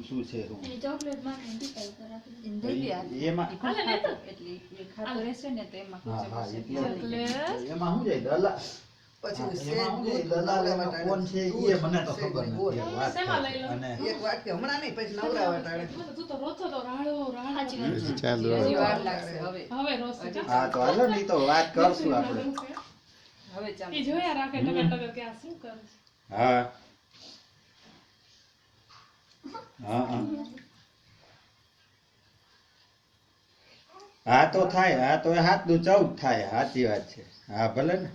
શું છે ચોકલેટ માં એમાં ખાતો રહેશે ને તો એમાં એમાં શું જાય દલા પછી દલાલ કોણ છે એ મને તો ખબર નથી અને એક વાટકે હમણાં નહીં પછી નવરા વાટાડે તું તો રોતો તો રાડો ચાલુ વાર લાગશે હવે રોસે હા તો હાલો નહીં તો વાત કરશું આપણે હવે ચાલો ઈ જોયા રાખે ટકા કે આ શું કરે હા હા હા તો થાય હા તો 7 દુ 14 થાય સાચી વાત છે હા ભલે ને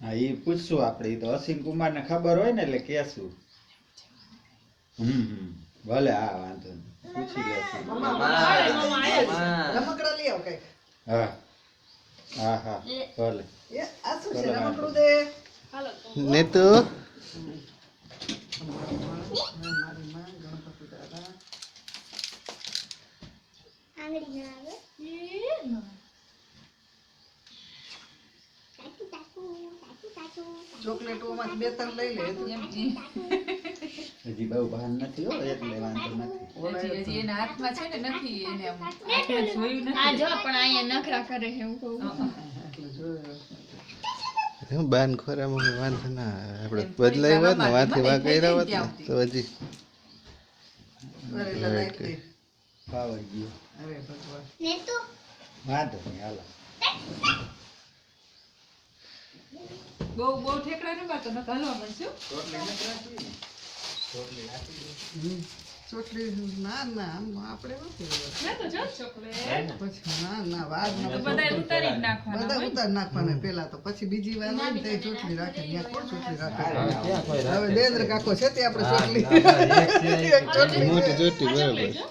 હા એ પૂછશું આપણે તો અસીમ કુમાર ને ખબર હોય ને એટલે કેશું ભલે હા વાંધો નહીં પૂછી લેશું રમકડા લઈ આવ કઈ હા હા હા ભલે એ આ શું છે રમકડું દે હાલો ને તો મારી માં ગણપતિ દાદા આંગળી ના આવે એ ના ચોકલેટોમાં બે ત્રણ લઈ લે હજી બહુ ભાન નથી હો એટલે વાંધો નથી હજી એના હાથમાં છે ને નથી એને આમ આંખે જોયું નથી આ જો પણ અહીંયા નખરા કરે છે હું કહું એટલે જોયો હું બાન ખોરામાં વાંધો ના આપણે બદલાઈ હોત ને વાંથી વા કર્યા હોત ને તો હજી એટલે લાઈટ દે પાવર ગયો અરે ભગવાન ને તો વાંધો નહીં હાલો બહુ ઠેકડા ન પાતો ન હલવા મળશું ચોટલી ના ના આમ આપણે નથી મેં તો જો ચોકલેટ પછી ના વાદ તો બધા ઉતારી જ નાખવાના બધા ઉતાર નાખવાના પેલા તો પછી બીજી વાર હોય ને તો ચોટલી રાખે ત્યાં કોણ ચોટલી રાખે હવે દેન્દ્ર કાકો છે તે આપણે ચોટલી મોટી જોટી બરાબર